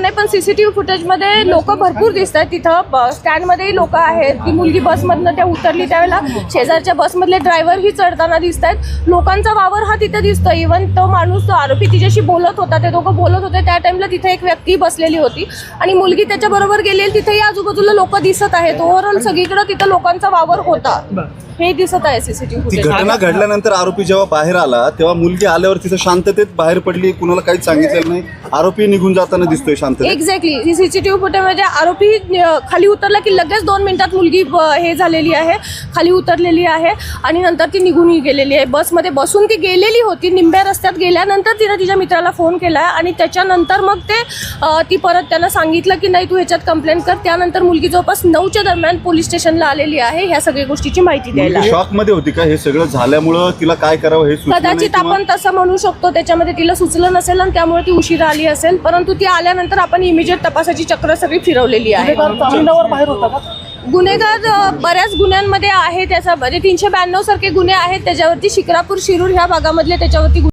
नाही, पण सीसीटीव्ही फुटेजमध्ये लोक भरपूर दिसत आहेत. तिथं स्टँडमध्येही लोक आहेत. ती मुलगी बसमधनं त्या उतरली त्यावेळेला शेजारच्या बसमधले ड्रायव्हरही चढताना दिसत आहेत. लोकांचा वावर हा तिथे दिसतो. इव्हन तो माणूस आरोपी तिच्याशी बोलत होता, ते दोघं बोलत होते त्या टाइमला तिथे एक व्यक्ती बसलेली होती आणि मुलगी त्याच्याबरोबर गेलेली. तिथेही आजूबाजूला लोक दिसत आहेत. ओव्हरऑल सगळीकडे तिथं लोकांचा वावर होता हे दिसत आहे सीसीटीव्ही ती फुटेज. घटना घडल्यानंतर आरोपी जेव्हा बाहेर आला तेव्हा मुलगी आल्यावर तिथं शांततेत बाहेर पडली, कुणाला काहीच सांगितलेलं नाही. आरोपी निघून जाताना दिसतोय शांततेत. एक्झॅक्टली. सीसीटीव्ही फुटेजमध्ये आरोपी खाली उतरला की लगेच 2 मिनिटात मुलगी हे झालेली आहे, खाली उतरलेली आहे आणि नंतर ती निघूनही गेलेली आहे. बसमध्ये बसून ती गेलेली होती. निंब्या रस्त्यात गेल्यानंतर तिने तिच्या मित्राला फोन केला आणि त्याच्यानंतर मग ती परत त्यांना सांगितलं की नाही तू ह्याच्यात कंप्लेंट कर. त्यानंतर मुलगी जवळपास 9च्या दरम्यान पोलीस स्टेशनला आलेली आहे ह्या सगळ्या गोष्टीची माहिती द्यायला. शॉक मध्ये होती का हे सगळं झाल्यामुळं तिला काय करावं हे सुचलं नाही कदाचित किंवा- आपण तसं म्हणू शकतो. त्याच्यामध्ये तिला सुचलं नसेल आणि त्यामुळे ती उशिरा आली असेल. परंतु ती आल्यानंतर आपण इमिजिएट तपासाची चक्र सगळी फिरवलेली आहे. गुन्हेगार बऱ्याच गुन्ह्यांमध्ये आहे. त्याचा म्हणजे 392 सारखे गुन्हे आहेत त्याच्यावरती. शिक्रापूर शिरूर ह्या भागामधले त्याच्यावरती